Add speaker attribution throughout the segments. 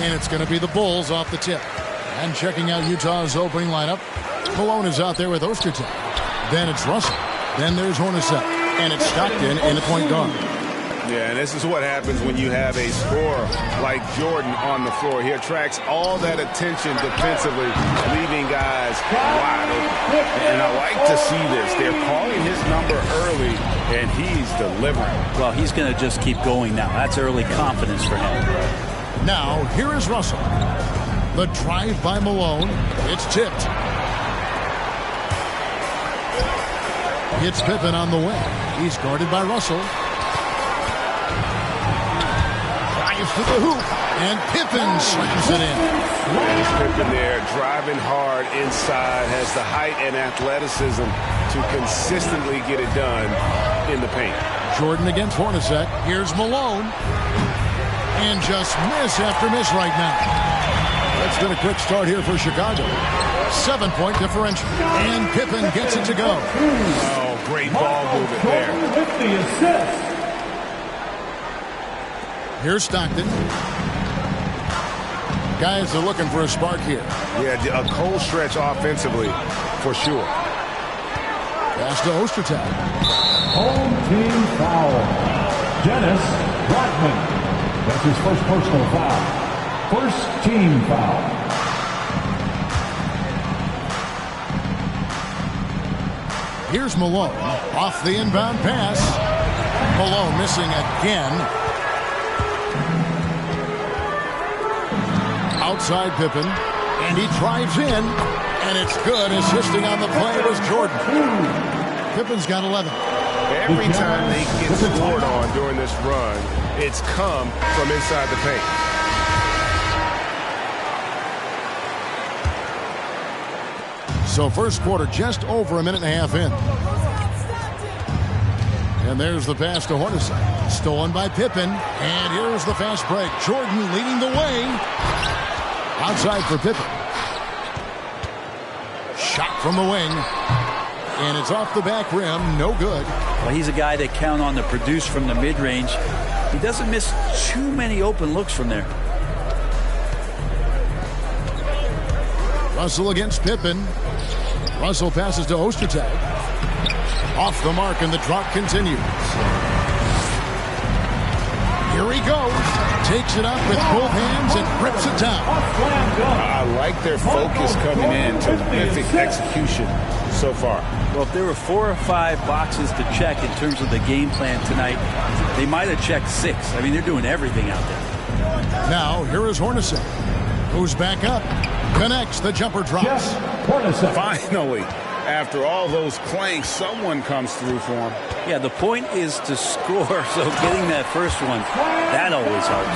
Speaker 1: And it's going to be the Bulls off the tip. And checking out Utah's opening lineup, Malone is out there with Ostertag. Then it's Russell. Then there's Hornacek. And it's Stockton in the point guard.
Speaker 2: Yeah, and this is what happens when you have a scorer like Jordan on the floor. He attracts all that attention defensively, leaving guys wide open. And I like to see this. They're calling his number early, and he's delivering.
Speaker 3: Well, he's going to just keep going now. That's early confidence for him.
Speaker 1: Now, here is Russell. The drive by Malone. It's tipped. It's Pippen on the way. He's guarded by Russell. To the hoop, and Pippen slams it in.
Speaker 2: There's Pippen there, driving hard inside, has the height and athleticism to consistently get it done in the paint.
Speaker 1: Jordan against Hornacek. Here's Malone. And just miss after miss right now. That's been a quick start here for Chicago. 7-point differential. And Pippen gets it to go.
Speaker 2: Oh, great ball movement there.
Speaker 4: With the assist.
Speaker 1: Here's Stockton. Guys are looking for a spark here.
Speaker 2: Yeah, a cold stretch offensively for sure.
Speaker 1: Pass to Ostertag.
Speaker 4: Home team foul. Dennis Rodman. That's his first personal foul. First team foul.
Speaker 1: Here's Malone. Off the inbound pass. Malone missing again. Outside Pippen, and he drives in, and it's good. Assisting on the play was Jordan. Pippen's got 11.
Speaker 2: Every time they get scored on during this run, it's come from inside the paint.
Speaker 1: So first quarter just over a minute and a half in. And there's the pass to Hornacek. Stolen by Pippen, and here's the fast break. Jordan leading the way. Outside for Pippen. Shot from the wing. And it's off the back rim. No good.
Speaker 3: Well, he's a guy they count on to produce from the mid-range. He doesn't miss too many open looks from there.
Speaker 1: Russell against Pippen. Russell passes to Ostertag. Off the mark, and the drop continues. Here he goes. Takes it up with both hands and grips it down.
Speaker 2: I like their focus coming in. Terrific execution so far.
Speaker 3: Well, if there were 4 or 5 boxes to check in terms of the game plan tonight, they might have checked 6. I mean, they're doing everything out there.
Speaker 1: Now, here is Hornacek, who's back up. Connects, the jumper drops.
Speaker 2: Finally, after all those clanks, someone comes through for him.
Speaker 3: Yeah, the point is to score, so getting that first one, that always helps.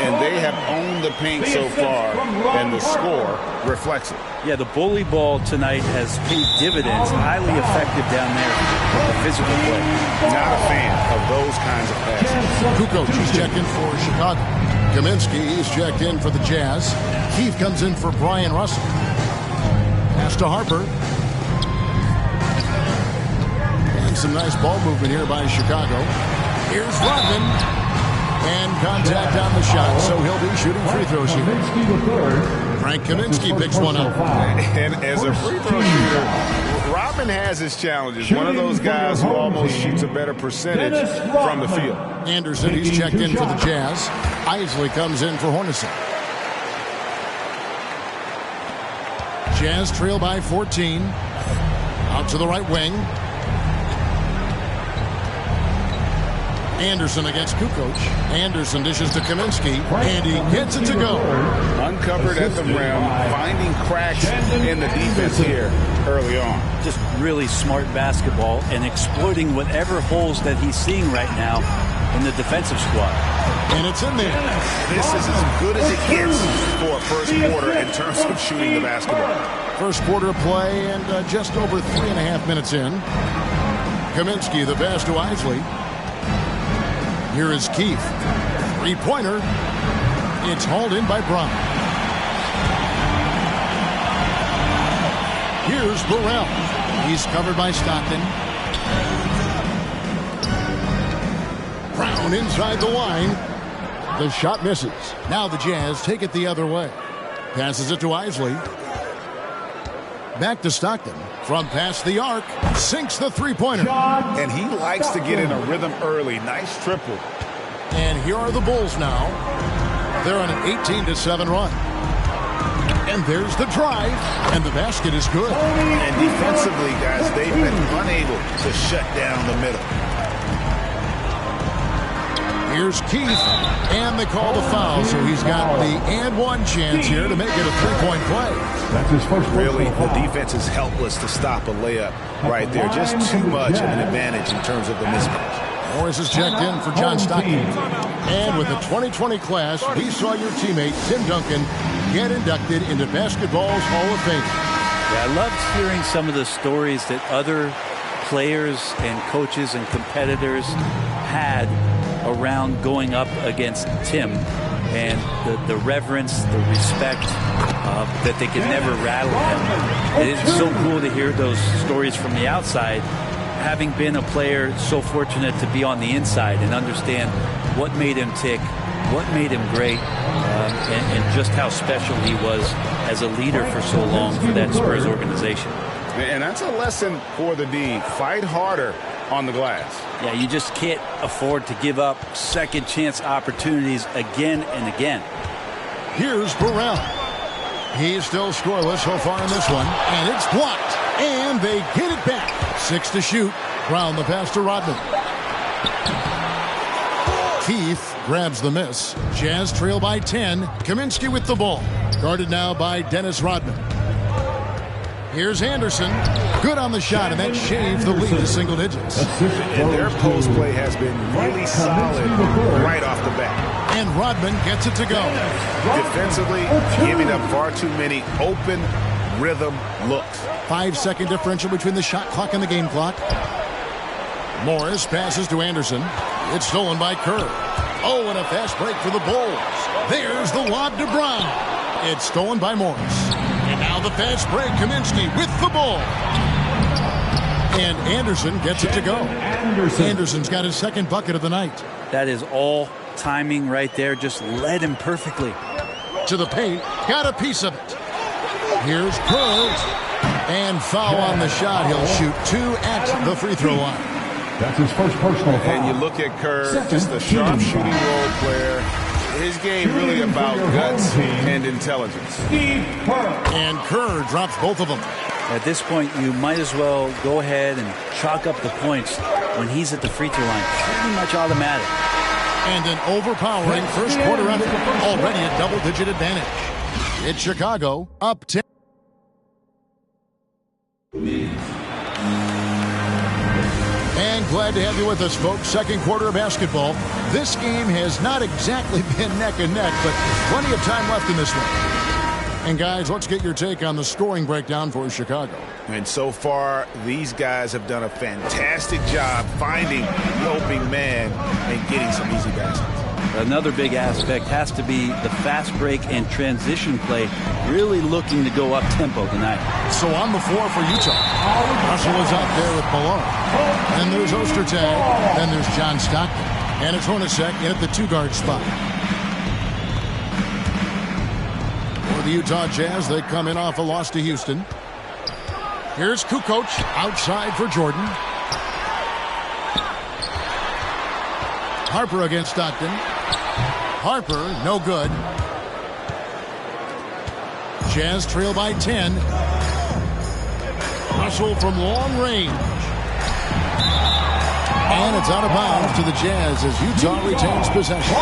Speaker 2: And they have owned the paint so far, and the score reflects it.
Speaker 3: Yeah, the bully ball tonight has paid dividends, highly effective down there with the physical play.
Speaker 2: Not a fan of those kinds of passes.
Speaker 1: Kukoc is checked in for Chicago. Kaminsky is checked in for the Jazz. Keith comes in for Brian Russell. Pass to Harper. And some nice ball movement here by Chicago. Here's Rodman. And contact on the shot, so he'll be shooting free throws here. Frank Kaminsky picks one up.
Speaker 2: And as a free throw shooter, Rodman has his challenges. One of those guys who almost shoots a better percentage from the field.
Speaker 1: Anderson, he's checked in for the Jazz. Isley comes in for Hornacek. Jazz trail by 14. Out to the right wing. Anderson against Kukoc. Anderson dishes to Kaminsky, and he gets it to go.
Speaker 2: Uncovered at the rim, finding cracks in the defense here early on.
Speaker 3: Just really smart basketball and exploiting whatever holes that he's seeing right now in the defensive squad.
Speaker 1: And it's in there.
Speaker 2: This is as good as it gets for a first quarter in terms of shooting the basketball.
Speaker 1: First quarter of play and just over 3.5 minutes in. Kaminsky, the pass to Isley. Here is Keith. Three-pointer. It's hauled in by Brown. Here's Burrell. He's covered by Stockton. Brown inside the line. The shot misses. Now the Jazz take it the other way. Passes it to Isley. Back to Stockton. From past the arc. Sinks the three-pointer.
Speaker 2: And he likes to get in a rhythm early. Nice triple.
Speaker 1: And here are the Bulls now. They're on an 18-7 run. And there's the drive. And the basket is good.
Speaker 2: And defensively, guys, they've been unable to shut down the middle.
Speaker 1: Here's Keith, and they call the foul, so he's got the and one chance here to make it a three-point play.
Speaker 4: That's his first
Speaker 2: Really, the
Speaker 4: foul.
Speaker 2: defense is helpless to stop a layup right there. Just too much of an advantage in terms of the mismatch.
Speaker 1: Morris is checked in for John Stockton. And with the 2020 class, we saw your teammate, Tim Duncan, get inducted into basketball's Hall of Fame.
Speaker 3: Yeah, I loved hearing some of the stories that other players and coaches and competitors had around going up against Tim, and the reverence, the respect, that they could never rattle him. It is so cool to hear those stories from the outside, having been a player so fortunate to be on the inside and understand what made him tick, what made him great, and just how special he was as a leader for so long for that Spurs organization.
Speaker 2: And that's a lesson for the D. Fight harder on the glass.
Speaker 3: Yeah, you just can't afford to give up second chance opportunities again and again.
Speaker 1: Here's Burrell. He's still scoreless so far in this one, and it's blocked. And they get it back. 6 to shoot. Brown the pass to Rodman. Keith grabs the miss. Jazz trail by 10. Kaminsky with the ball. Guarded now by Dennis Rodman. Here's Anderson. Good on the shot, and that shaved the lead to single digits.
Speaker 2: And their post play has been really solid right off the bat.
Speaker 1: And Rodman gets it to go.
Speaker 2: Defensively, giving up far too many open rhythm looks.
Speaker 1: 5-second differential between the shot clock and the game clock. Morris passes to Anderson. It's stolen by Kerr. Oh, and a fast break for the Bulls. There's the lob to Brown. It's stolen by Morris. And now the fast break. Kaminsky with the ball. And Anderson gets it to go. Anderson's got his second bucket of the night.
Speaker 3: That is all timing right there. Just led him perfectly.
Speaker 1: To the paint. Got a piece of it. Here's Kerr. And foul on the shot. He'll shoot 2 at the free throw line.
Speaker 4: That's his first personal foul.
Speaker 2: And you look at Kerr, just a sharp shooting role player. His game really about guts and intelligence.
Speaker 1: And Kerr drops both of them.
Speaker 3: At this point, you might as well go ahead and chalk up the points when he's at the free throw line. Pretty much automatic.
Speaker 1: And an overpowering first quarter effort. Already a double-digit advantage. It's Chicago up 10. And glad to have you with us, folks. Second quarter of basketball. This game has not exactly been neck and neck, but plenty of time left in this one. And guys, let's get your take on the scoring breakdown for Chicago.
Speaker 2: And so far, these guys have done a fantastic job finding the opening man and getting some easy baskets.
Speaker 3: Another big aspect has to be the fast break and transition play, really looking to go up-tempo tonight.
Speaker 1: So on the floor for Utah, Russell is out there with Malone. Then there's Ostertag. Then there's John Stockton. And it's Hornacek in at the two-guard spot. For the Utah Jazz, they come in off a loss to Houston. Here's Kukoc outside for Jordan. Harper against Stockton. Harper, no good. Jazz trail by 10. Russell from long range. And it's out of bounds to the Jazz as Utah retains possession.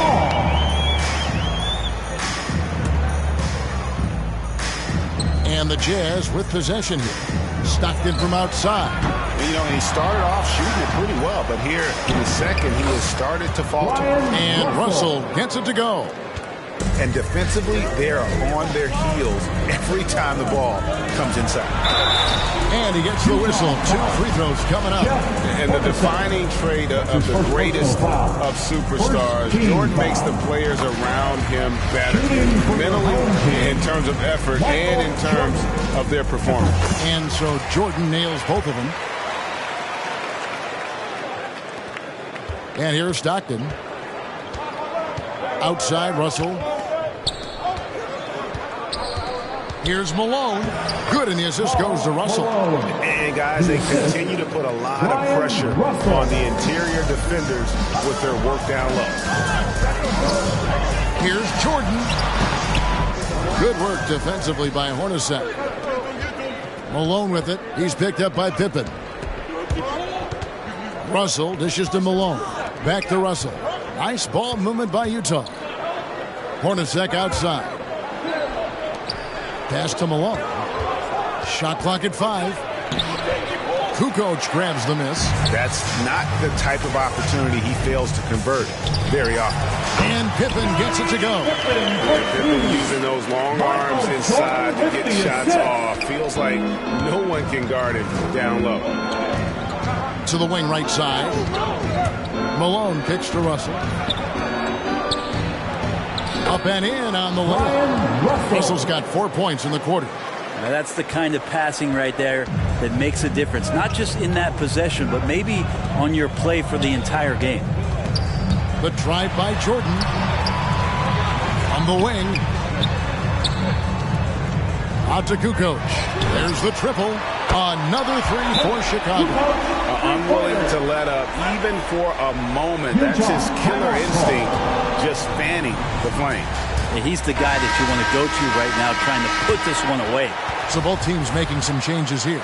Speaker 1: And the Jazz with possession here. Stockton from outside.
Speaker 2: You know, he started off shooting it pretty well, but here in the second, he has started to falter.
Speaker 1: And Russell gets it to go.
Speaker 2: And defensively, they are on their heels every time the ball comes inside.
Speaker 1: And he gets the whistle. 2 free throws coming up.
Speaker 2: And the defining trait of the greatest of superstars, Jordan makes the players around him better, mentally, in terms of effort, and in terms of their performance.
Speaker 1: And so Jordan nails both of them. And here's Stockton. Outside, Russell. Here's Malone. Good, and the assist goes to Russell.
Speaker 2: And, guys, they continue to put a lot of pressure on the interior defenders with their work down low.
Speaker 1: Here's Jordan. Good work defensively by Hornacek. Malone with it. He's picked up by Pippen. Russell dishes to Malone. Back to Russell. Nice ball movement by Utah. Hornacek outside. Pass to Malone. Shot clock at 5. Kukoc grabs the miss.
Speaker 2: That's not the type of opportunity he fails to convert very often.
Speaker 1: And Pippen gets it to go.
Speaker 2: Pippen using those long arms inside to get shots off. Feels like no one can guard him down low.
Speaker 1: To the wing right side. Malone kicks to Russell. Up and in on the layup. Russell's got 4 points in the quarter.
Speaker 3: Now that's the kind of passing right there that makes a difference. Not just in that possession, but maybe on your play for the entire game.
Speaker 1: The drive by Jordan. On the wing. Out to Kukoc. There's the triple. Another three for Chicago.
Speaker 2: Unwilling to let up even for a moment. That's his killer instinct, just fanning the flame.
Speaker 3: He's the guy that you want to go to right now, trying to put this one away.
Speaker 1: So both teams making some changes here.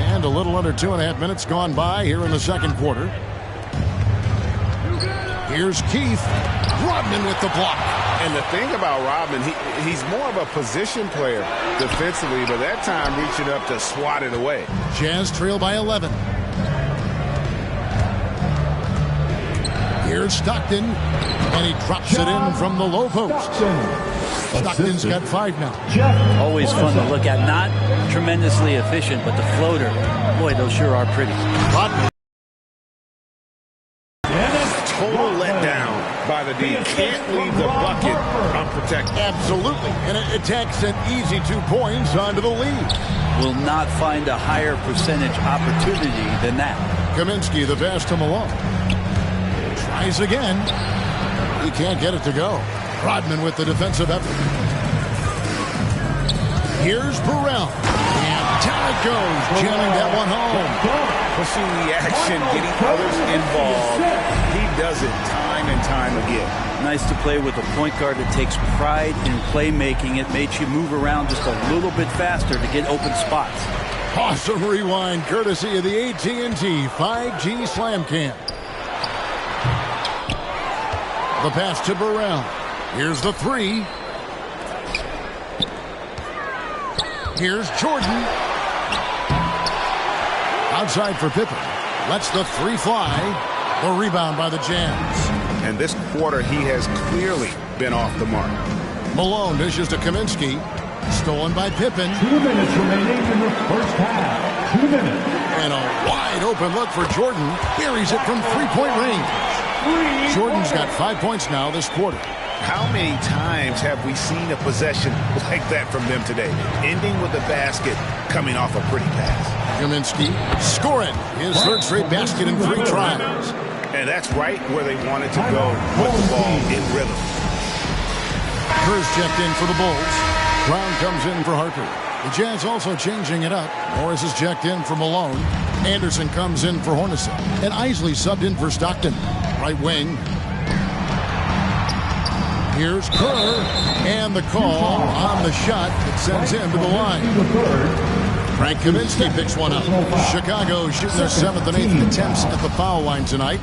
Speaker 1: And a little under 2.5 minutes gone by here in the second quarter. Here's Keith. Rodman with the block.
Speaker 2: And the thing about Rodman, he's more of a position player defensively, but that time reaching up to swat it away.
Speaker 1: Jazz trail by 11. Here's Stockton, and he drops it in from the low post. Stockton's got 5 now.
Speaker 3: Always fun to look at. Not tremendously efficient, but the floater, boy, those sure are pretty.
Speaker 1: Rodman.
Speaker 2: Total letdown by the D. Can't leave the bucket unprotected.
Speaker 1: Absolutely. And it takes an easy 2 points onto the lead.
Speaker 3: Will not find a higher percentage opportunity than that.
Speaker 1: Kaminsky, the pass to Malone. Tries again. He can't get it to go. Rodman with the defensive effort. Here's Burrell. And down it goes. Jamming that one home.
Speaker 2: Pushing the action, getting others involved. He does it time and time again.
Speaker 3: Nice to play with a point guard that takes pride in playmaking. It makes you move around just a little bit faster to get open spots.
Speaker 1: Awesome rewind courtesy of the AT&T 5G Slam Cam. The pass to Burrell. Here's the 3. Here's Jordan. Outside for Pippen. Lets the 3 fly. The rebound by the Jazz.
Speaker 2: And this quarter, he has clearly been off the mark.
Speaker 1: Malone dishes to Kaminsky. Stolen by Pippen.
Speaker 4: 2 minutes remaining in the first half. 2 minutes.
Speaker 1: And a wide open look for Jordan. Buries it from 3-point range. Jordan's got 5 points now this quarter.
Speaker 2: How many times have we seen a possession like that from them today? Ending with the basket, coming off a pretty pass.
Speaker 1: Kaminsky scoring his third straight basket in 3 tries.
Speaker 2: And that's right where they wanted to go with the ball in rhythm.
Speaker 1: Kerr's checked in for the Bulls. Brown comes in for Harper. The Jazz also changing it up. Morris is checked in for Malone. Anderson comes in for Hornacek. And Isley subbed in for Stockton. Right wing. Here's Kerr. And the call on the shot that sends him to the line. Frank Kaminsky picks one up. Chicago shooting their 7th and 8th attempts at the foul line tonight.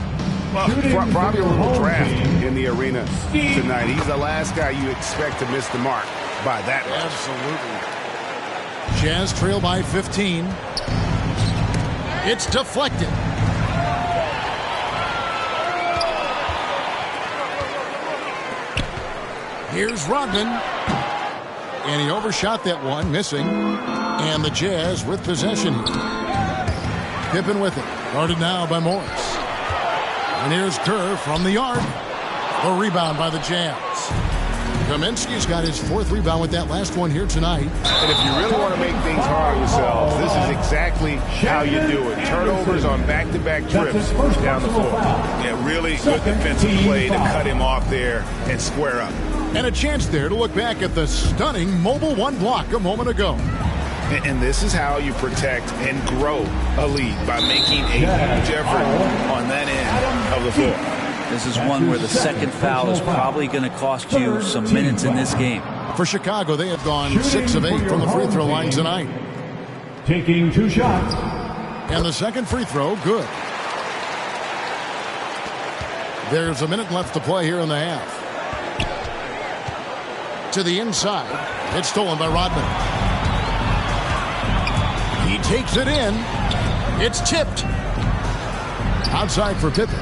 Speaker 2: Well, probably a little draft in the arena tonight. He's the last guy you expect to miss the mark by that much.
Speaker 1: Absolutely. Jazz trail by 15. It's deflected. Here's Rodman. And he overshot that one, missing. And the Jazz with possession here. Pippen with it. Guarded now by Morris. And here's Kerr from the arc. The rebound by the Jazz. Kaminsky's got his 4th rebound with that last one here tonight.
Speaker 2: And if you really want to make things hard on yourselves, this is exactly how you do it. Turnovers on back-to-back trips down the floor. Yeah, really good defensive play to cut him off there and square up.
Speaker 1: And a chance there to look back at the stunning mobile 1 block a moment ago.
Speaker 2: And this is how you protect and grow a lead, by making a huge effort on that end of the floor.
Speaker 3: This is one where the second foul is probably going to cost you some minutes in this game.
Speaker 1: For Chicago, they have gone 6 of 8 from the free throw line tonight.
Speaker 4: Taking 2 shots.
Speaker 1: And the second free throw, good. There's a minute left to play here in the half. To the inside. It's stolen by Rodman. He takes it in. It's tipped. Outside for Pippen.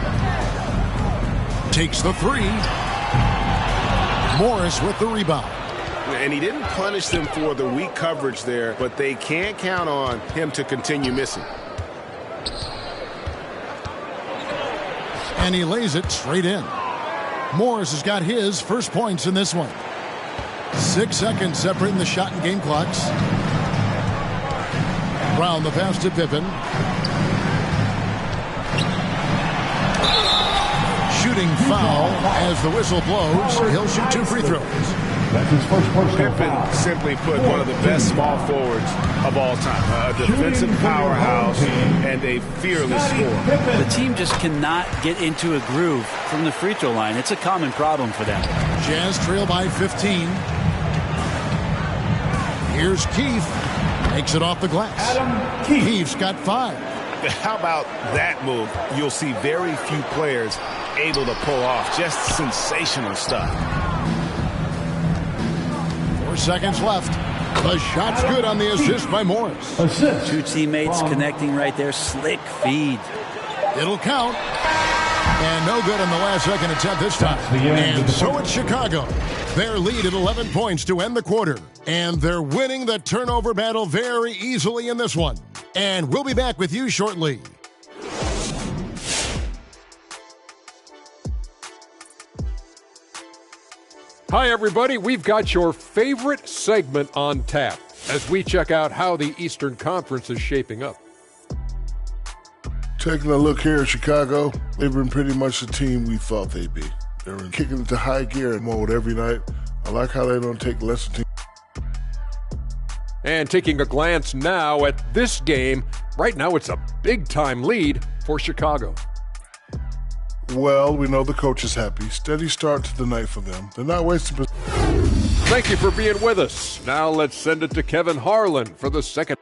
Speaker 1: Takes the 3. Morris with the rebound.
Speaker 2: And he didn't punish them for the weak coverage there, but they can't count on him to continue missing.
Speaker 1: And he lays it straight in. Morris has got his first points in this one. 6 seconds separating the shot and game clocks. Brown the pass to Pippen. Shooting foul as the whistle blows. He'll shoot 2 free throws.
Speaker 4: That's his first personal
Speaker 2: Pippen
Speaker 4: foul.
Speaker 2: simply put, one of the best small forwards of all time. A defensive powerhouse and a fearless scorer.
Speaker 3: The team just cannot get into a groove from the free throw line. It's a common problem for them.
Speaker 1: Jazz trail by 15. Here's Keith. Makes it off the glass.
Speaker 4: Adam Keith.
Speaker 1: Keith's got 5.
Speaker 2: How about that move? You'll see very few players able to pull off just sensational stuff.
Speaker 1: 4 seconds left. The shot's good on the assist by Morris.
Speaker 4: Assist.
Speaker 3: 2 teammates connecting right there. Slick feed.
Speaker 1: It'll count. And no good on the last second attempt this time. And so it's Chicago. Their lead at 11 points to end the quarter. And they're winning the turnover battle very easily in this one. And we'll be back with you shortly.
Speaker 5: Hi, everybody. We've got your favorite segment on tap as we check out how the Eastern Conference is shaping up.
Speaker 6: Taking a look here at Chicago, they've been pretty much the team we thought they'd be. They're kicking into high gear mode every night. I like how they don't take less than.
Speaker 5: And taking a glance now at this game, right now it's a big-time lead for Chicago.
Speaker 6: Well, we know the coach is happy. Steady start to the night for them. They're not wasting.
Speaker 5: Thank you for being with us. Now let's send it to Kevin Harlan for the second.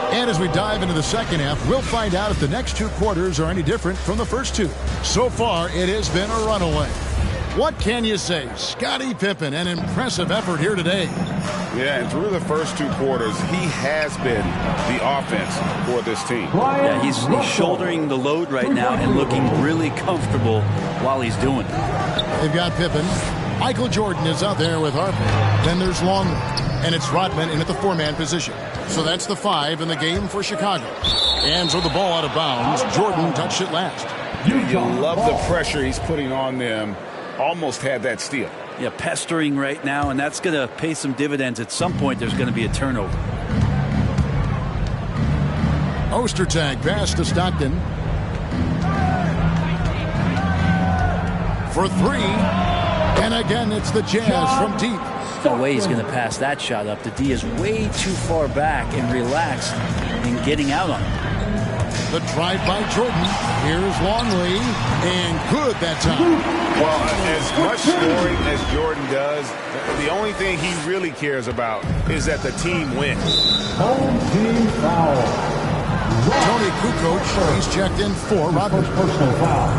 Speaker 1: And as we dive into the second half, we'll find out if the next 2 quarters are any different from the first 2. So far, it has been a runaway. What can you say? Scottie Pippen, an impressive effort here today.
Speaker 2: Yeah, and through the first 2 quarters, he has been the offense for this team.
Speaker 3: Yeah, he's shouldering the load right now and looking really comfortable while he's doing it.
Speaker 1: They've got Pippen. Michael Jordan is out there with Harper. Then there's Longley. And it's Rodman in at the 4-man position. So that's the 5 in the game for Chicago. And so the ball out of bounds. Jordan touched it last.
Speaker 2: You love the pressure he's putting on them. Almost had that steal.
Speaker 3: Yeah, pestering right now, and that's going to pay some dividends. At some point, there's going to be a turnover.
Speaker 1: Ostertag pass to Stockton. For 3. And again, it's the Jazz from deep.
Speaker 3: No way he's going to pass that shot up. The D is way too far back and relaxed in getting out on it.
Speaker 1: The drive by Jordan. Here's Longley. And good that time.
Speaker 2: Well, as much scoring as Jordan does, the only thing he really cares about is that the team wins.
Speaker 4: Home team foul.
Speaker 1: Tony Kukoc, he's checked in for Rodman.
Speaker 4: First personal foul.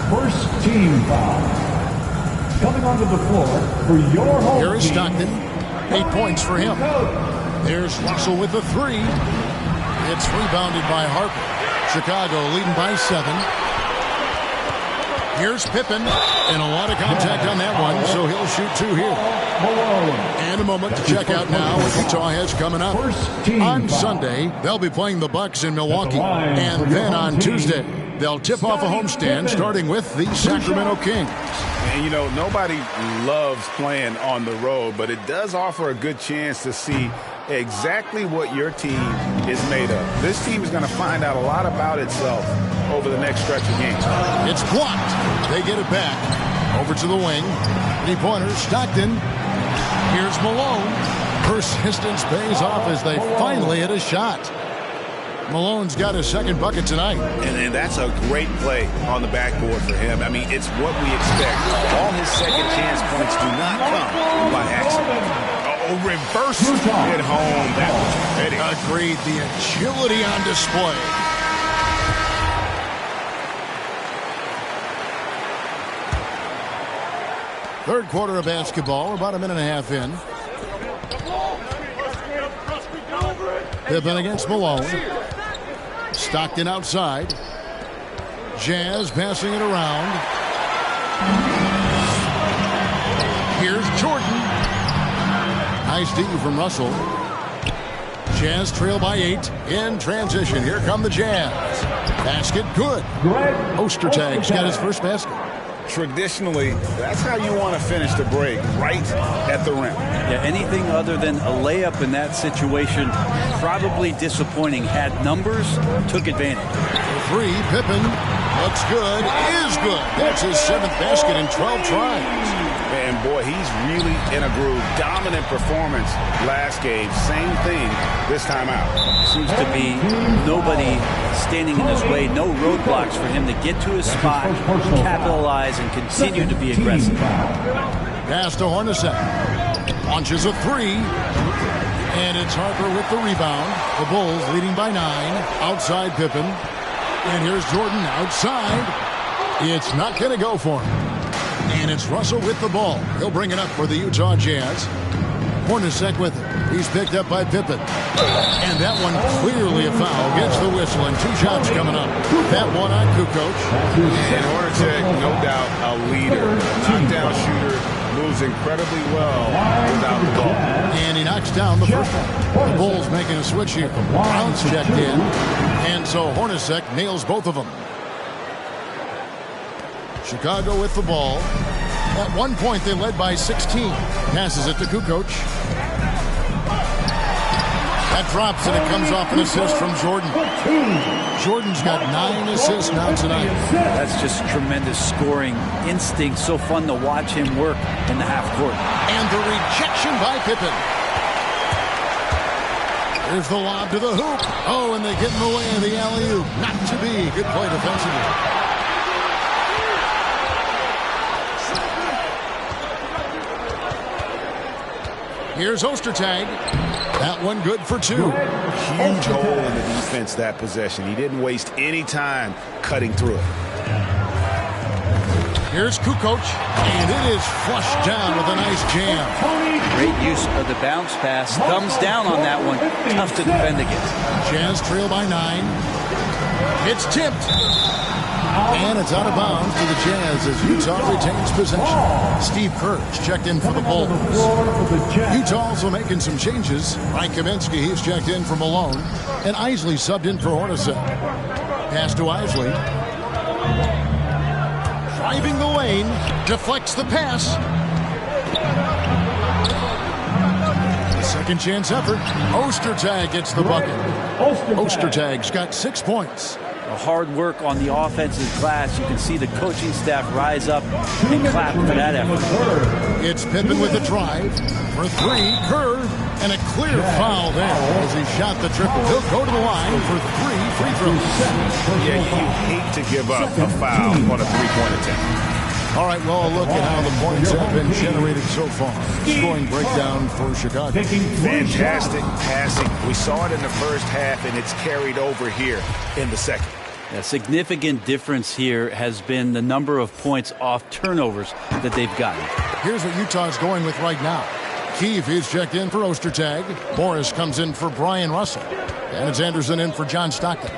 Speaker 4: First team foul. Coming onto the floor for your home
Speaker 1: Here is
Speaker 4: team.
Speaker 1: Stockton. 8 points for him. There's Russell with the 3. It's rebounded by Harper. Chicago leading by 7. Here's Pippen, and a lot of contact on that one, so he'll shoot 2 here. And a moment to check out now what Utah has coming up. On Sunday, they'll be playing the Bucks in Milwaukee, and then on Tuesday, they'll tip off a homestand starting with the Sacramento Kings.
Speaker 2: And, you know, nobody loves playing on the road, but it does offer a good chance to see exactly what your team is made of. This team is going to find out a lot about itself over the next stretch of games.
Speaker 1: It's blocked. They get it back. Over to the wing. 3-pointer, Stockton. Here's Malone. Persistence pays off as they finally hit a shot. Malone's got his second bucket tonight.
Speaker 2: And that's a great play on the backboard for him. I mean, it's what we expect. All his second chance points do not come by accident. Oh, reverse hit home. That was pretty.
Speaker 1: Agreed. The agility on display. Third quarter of basketball. We're about a minute and a half in. Pippen against Malone. Stockton outside. Jazz passing it around. Here's Jordan. Nice D from Russell. Jazz trail by 8 in transition. Here come the Jazz. Basket good. Ostertag's got his first basket.
Speaker 2: Traditionally, that's how you want to finish the break, right at the rim.
Speaker 3: Yeah, anything other than a layup in that situation, probably disappointing. Had numbers, took advantage.
Speaker 1: 3, Pippen. Looks good, is good. That's his 7th basket in 12 tries.
Speaker 2: And boy, he's really in a groove. Dominant performance last game. Same thing this time out.
Speaker 3: Seems to be nobody standing in his way. No roadblocks for him to get to his spot, capitalize, and continue to be aggressive.
Speaker 1: Pass to Hornacek. Launches a 3. And it's Harper with the rebound. The Bulls leading by 9. Outside Pippen. And here's Jordan outside. It's not going to go for him. And it's Russell with the ball. He'll bring it up for the Utah Jazz. Hornacek with it. He's picked up by Pippen. And that one clearly a foul. Gets the whistle and 2 shots coming up. That one on Kukoc.
Speaker 2: And Hornacek, no doubt, a leader. Knockdown shooter. Moves incredibly well without the ball.
Speaker 1: And he knocks down the first one. The Bulls making a switch here. Brown's checked in. And so Hornacek nails both of them. Chicago with the ball. At one point, they led by 16. Passes it to Kukoc. That drops, and it comes off an assist from Jordan. Jordan's got 9 assists now tonight.
Speaker 3: That's just tremendous scoring instinct. So fun to watch him work in the half court.
Speaker 1: And the rejection by Pippen. Here's the lob to the hoop. Oh, and they get in the way of the alley-oop. Not to be. Good play defensively. Here's Ostertag. That one good for 2.
Speaker 2: Huge hole in the defense that possession. He didn't waste any time cutting through it.
Speaker 1: Here's Kukoc, and it is flushed down with a nice jam.
Speaker 3: Great use of the bounce pass. Thumbs down on that one. Tough to defend against.
Speaker 1: Jazz trail by 9. It's tipped. And it's out of bounds to the Jazz as Utah retains possession. Steve Kerr's checked in for the Bulls. Utah also making some changes. Mike Kaminsky, he's checked in for Malone. And Isley subbed in for Hornacek. Pass to Isley. Driving the lane. Deflects the pass. The second chance effort. Ostertag gets the bucket. Ostertag's got 6 points.
Speaker 3: Hard work on the offensive glass. You can see the coaching staff rise up and clap for that effort.
Speaker 1: It's Pippen with the drive for 3. Kerr, and a clear foul there as he shot the triple. He'll go to the line for 3 free throws.
Speaker 2: Yeah, you hate to give up a foul on a 3-point attempt.
Speaker 1: All right, well, a look at how the points have been generated so far. Scoring breakdown for Chicago.
Speaker 2: Fantastic passing. We saw it in the first half, and it's carried over here in the second.
Speaker 3: A significant difference here has been the number of points off turnovers that they've gotten.
Speaker 1: Here's what Utah's going with right now. Keefe is checked in for Ostertag. Morris comes in for Brian Russell. And it's Anderson in for John Stockton.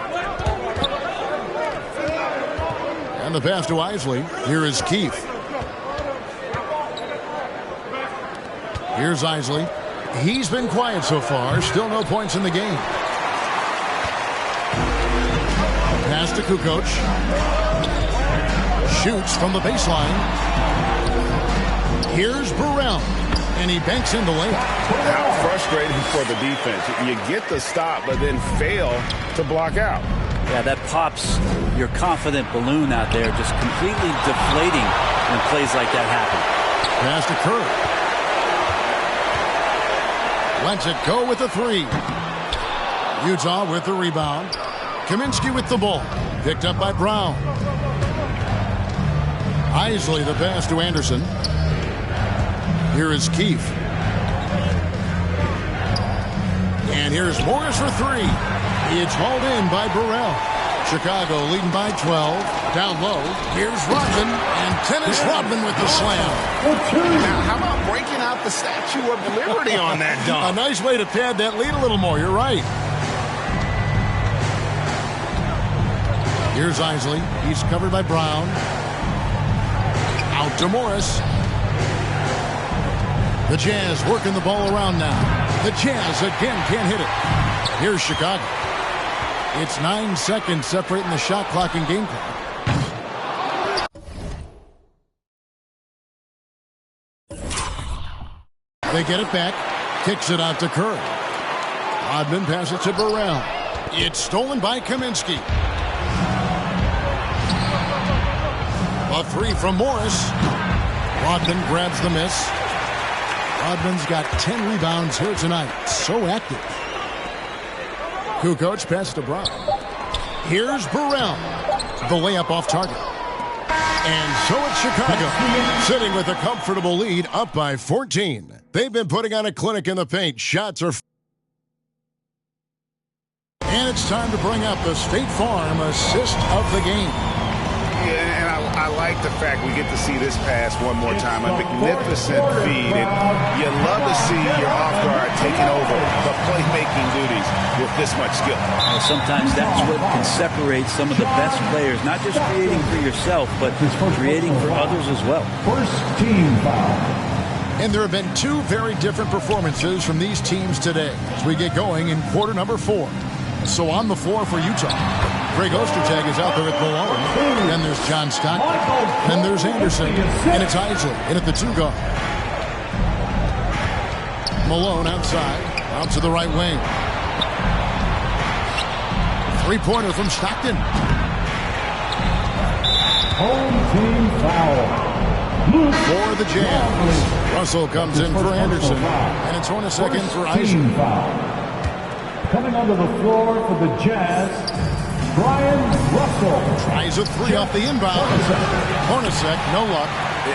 Speaker 1: And And the pass to Isley. Here is Keefe. Here's Isley. He's been quiet so far. Still no points in the game. Pass to Kukoc. Shoots from the baseline. Here's Burrell. And he banks in the layup.
Speaker 2: How frustrating for the defense. You get the stop, but then fail to block out.
Speaker 3: Yeah, that pops your confident balloon out there, just completely deflating when plays like that happen.
Speaker 1: Pass to Curry. Lets it go with the three. Utah with the rebound. Kaminsky with the ball. Picked up by Brown. Isley the pass to Anderson. Here is Keefe. And here's Morris for three. It's hauled in by Burrell. Chicago leading by 12. Down low. Here's Rodman. And Dennis Rodman with the slam.
Speaker 2: Now, how about breaking out the Statue of Liberty on that dunk?
Speaker 1: A nice way to pad that lead a little more. You're right. Here's Isley. He's covered by Brown. Out to Morris. The Jazz working the ball around now. The Jazz again can't hit it. Here's Chicago. It's 9 seconds separating the shot clock and game clock. They get it back. Kicks it out to Curry. Rodman passes it to Burrell. It's stolen by Kaminsky. A three from Morris. Rodman grabs the miss. Rodman's got 10 rebounds here tonight. So active. Kukoc pass to Brown. Here's Burrell. The layup off target. And so it's Chicago, sitting with a comfortable lead, up by 14. They've been putting on a clinic in the paint. Shots are... And it's time to bring up the State Farm assist of the game.
Speaker 2: Yeah, and I like the fact we get to see this pass one more time. A magnificent feed. And you love to see your off guard taking over the playmaking duties with this much skill.
Speaker 3: Well, sometimes that's what can separate some of the best players, not just creating for yourself, but creating for others as well.
Speaker 4: First team foul.
Speaker 1: And there have been two very different performances from these teams today as we get going in quarter number 4. So on the floor for Utah, Greg Ostertag is out there at Malone. Then there's John Stockton. Then there's Anderson. And it's Isley in at the 2 guard. Malone outside. Out to the right wing. Three-pointer from Stockton.
Speaker 4: Home team foul.
Speaker 1: For the Jazz. Russell comes in for Anderson. And it's Hornacek in for Isley.
Speaker 4: Coming onto the floor for the Jazz, Brian Russell.
Speaker 1: Tries a three off the inbound. Hornacek, no luck.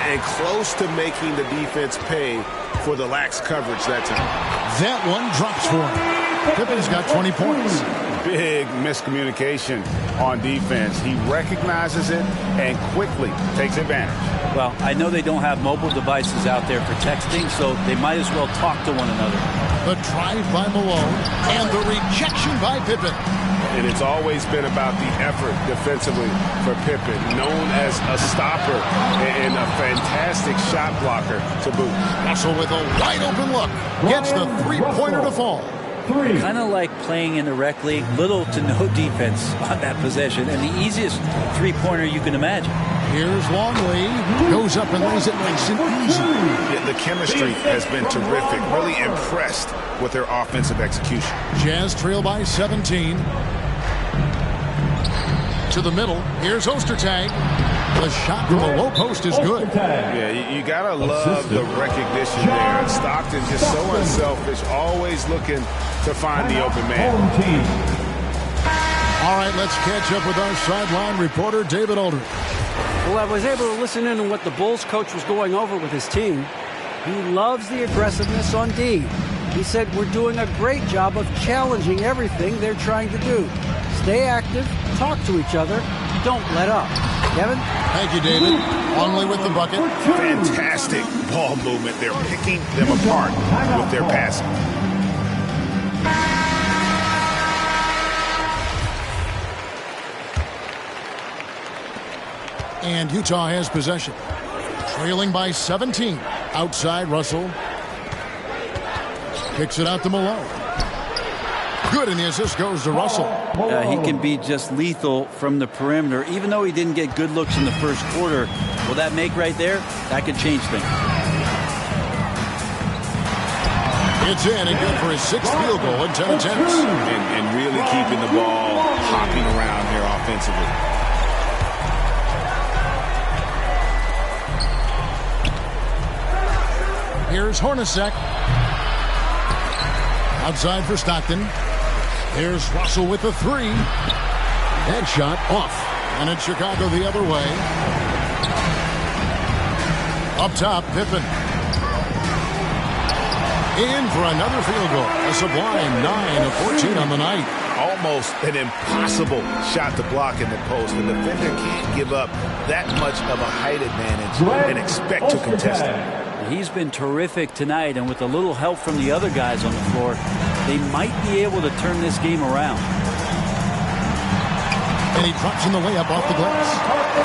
Speaker 2: And close to making the defense pay for the lax coverage that time.
Speaker 1: That one drops for him. Pippen's got 20 points.
Speaker 2: Big miscommunication on defense. He recognizes it and quickly takes advantage.
Speaker 3: Well, I know they don't have mobile devices out there for texting, so they might as well talk to one another.
Speaker 1: The drive by Malone and the rejection by Pippen.
Speaker 2: And it's always been about the effort defensively for Pippen, known as a stopper and a fantastic shot blocker to boot.
Speaker 1: Russell with a wide open look. Gets the three-pointer to fall.
Speaker 3: Kind of like playing in the rec league, little to no defense on that possession, and the easiest three-pointer you can imagine.
Speaker 1: Here's Longley. Goes up and lays it nice and easy.
Speaker 2: Yeah, the chemistry has been terrific. Really impressed with their offensive execution.
Speaker 1: Jazz trail by 17. To the middle. Here's Ostertag. The shot from the low post is good.
Speaker 2: Yeah, you gotta love the recognition there. Stockton just so unselfish, always looking to find the open man.
Speaker 1: All right, let's catch up with our sideline reporter, David Aldridge.
Speaker 7: Well, I was able to listen in on what the Bulls coach was going over with his team. He loves the aggressiveness on D. He said we're doing a great job of challenging everything they're trying to do. Stay active, talk to each other, don't let up. Kevin?
Speaker 1: Thank you, David. Longley with the bucket.
Speaker 2: Fantastic ball movement. They're picking them apart with their passing.
Speaker 1: And Utah has possession. Trailing by 17. Outside, Russell. Kicks it out to Malone. Good, and the assist goes to Russell.
Speaker 3: He can be just lethal from the perimeter. Even though he didn't get good looks in the first quarter, will that make right there? That could change things.
Speaker 1: It's in and good for his 6th field goal in 10 attempts.
Speaker 2: And really keeping the ball hopping around here offensively.
Speaker 1: Here's Hornacek. Outside for Stockton. There's Russell with the 3. That shot off. And it's Chicago the other way. Up top, Pippen. In for another field goal. A sublime 9 of 14 on the night.
Speaker 2: Almost an impossible shot to block in the post. The defender can't give up that much of a height advantage and expect to contest it.
Speaker 3: He's been terrific tonight, and with a little help from the other guys on the floor, they might be able to turn this game around.
Speaker 1: And he drops in the layup off the glass.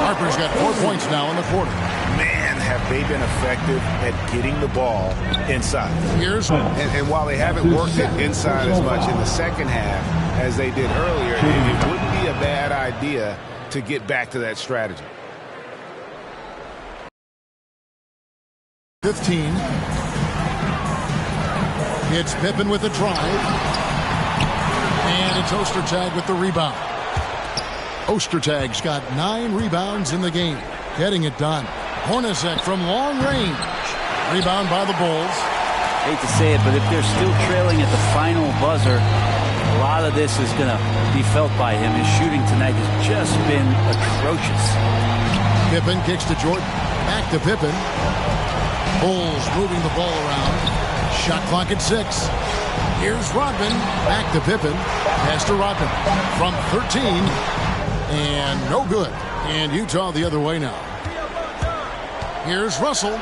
Speaker 1: Harper's got 4 points now in the quarter.
Speaker 2: Man, have they been effective at getting the ball inside. And while they haven't worked it inside as much in the second half as they did earlier, it wouldn't be a bad idea to get back to that strategy.
Speaker 1: 15. It's Pippen with the drive. And it's Ostertag with the rebound. Ostertag's got 9 rebounds in the game. Getting it done. Hornacek from long range. Rebound by the Bulls.
Speaker 3: Hate to say it, but if they're still trailing at the final buzzer, a lot of this is going to be felt by him. His shooting tonight has just been atrocious.
Speaker 1: Pippen kicks to Jordan. Back to Pippen. Bulls moving the ball around. Shot clock at 6. Here's Rodman. Back to Pippen. Pass to Rodman. From 13. And no good. And Utah the other way now. Here's Russell.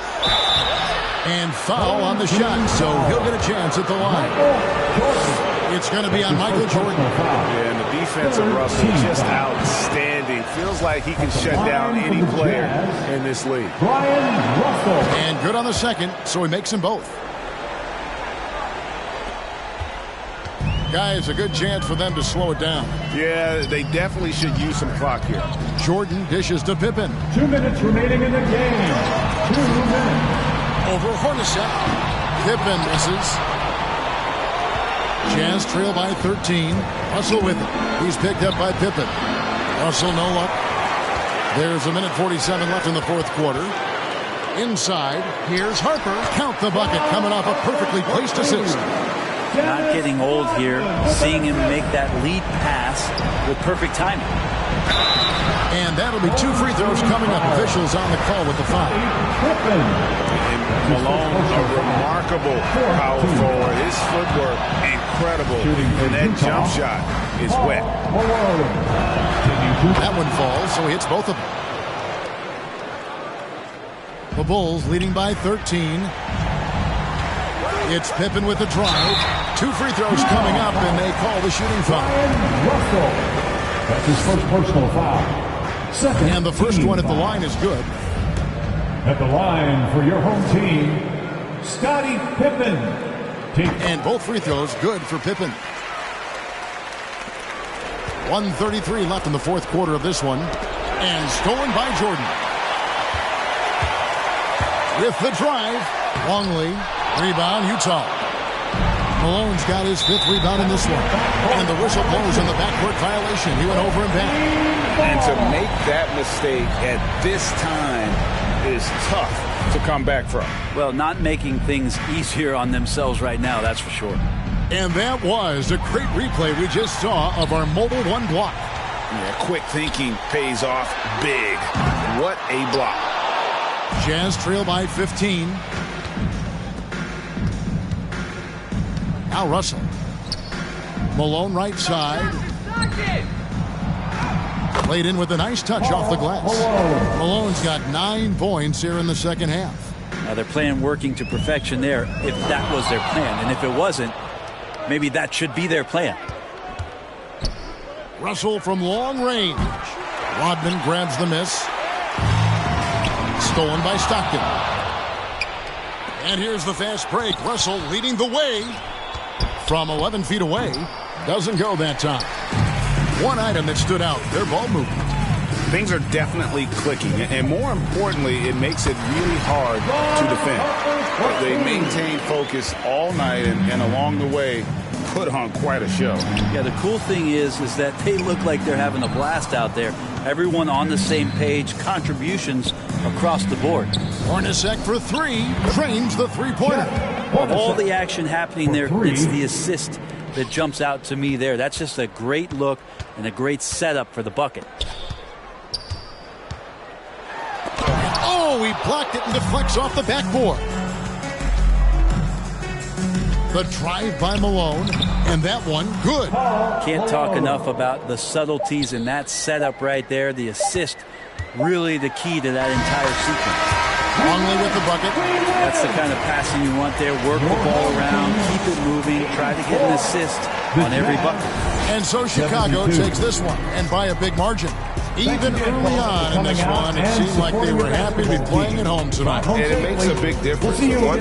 Speaker 1: And foul on the shot. So he'll get a chance at the line. It's going to be on Michael Jordan.
Speaker 2: Yeah, and the defense of Russell just outstanding. Feels like he can shut down any player in this league.
Speaker 1: And good on the second, so he makes them both. Guys, a good chance for them to slow it down.
Speaker 2: Yeah, they definitely should use some clock here.
Speaker 1: Jordan dishes to Pippen.
Speaker 4: 2 minutes remaining in the game. 2 minutes.
Speaker 1: Over Hornacek. Pippen misses. Jazz trail by 13. Russell with it. He's picked up by Pippen. Russell no luck. There's 1:47 left in the fourth quarter. Inside, here's Harper. Count the bucket coming off a perfectly placed assist.
Speaker 3: Not getting old here. Seeing him make that lead pass with perfect timing.
Speaker 1: And that'll be 2 free throws coming up. Officials on the call with the foul.
Speaker 2: Malone, a remarkable power forward. His footwork, incredible. And that jump shot is wet.
Speaker 1: That one falls, so he hits both of them. The Bulls leading by 13. It's Pippen with the drive. 2 free throws coming up, and they call the shooting foul.
Speaker 4: That's his first personal foul.
Speaker 1: And the first one at the line is good.
Speaker 4: At the line for your home team, Scottie Pippen.
Speaker 1: And both free throws good for Pippen. 1:33 left in the fourth quarter of this one. And stolen by Jordan. With the drive, Longley. Rebound, Utah. Malone's got his 5th rebound in this one. And the whistle blows on the backcourt violation. He went over and back.
Speaker 2: And to make that mistake at this time is tough to come back from.
Speaker 3: Well, not making things easier on themselves right now, that's for sure.
Speaker 1: And that was a great replay we just saw of our mobile one block.
Speaker 2: Yeah, quick thinking pays off big. What a block.
Speaker 1: Jazz trail by 15. Now Russell. Malone right side. Played in with a nice touch off the glass. Malone's got 9 points here in the second half.
Speaker 3: Now they're playing working to perfection there if that was their plan. And if it wasn't, maybe that should be their plan.
Speaker 1: Russell from long range. Rodman grabs the miss. Stolen by Stockton. And here's the fast break. Russell leading the way from 11 feet away. Doesn't go that time. One item that stood out, their ball movement.
Speaker 2: Things are definitely clicking, and more importantly, it makes it really hard to defend. But they maintain focus all night, and along the way, put on quite a show.
Speaker 3: Yeah, the cool thing is that they look like they're having a blast out there. Everyone on the same page, contributions across the board.
Speaker 1: Hornacek for three, drains the three-pointer.
Speaker 3: Of all the action happening there, it's the assist that jumps out to me there. That's just a great look and a great setup for the bucket.
Speaker 1: Oh, he blocked it and deflects off the backboard. The drive by Malone, and that one good.
Speaker 3: Can't talk enough about the subtleties in that setup right there. The assist, really the key to that entire sequence.
Speaker 1: Longley with the bucket.
Speaker 3: That's the kind of passing you want there. Work the ball around, keep it moving, try to get an assist on every bucket.
Speaker 1: And so Chicago takes this one, and by a big margin. Even early on in this one, it seemed like they were happy to be playing at home tonight.
Speaker 2: And it makes a big difference. Once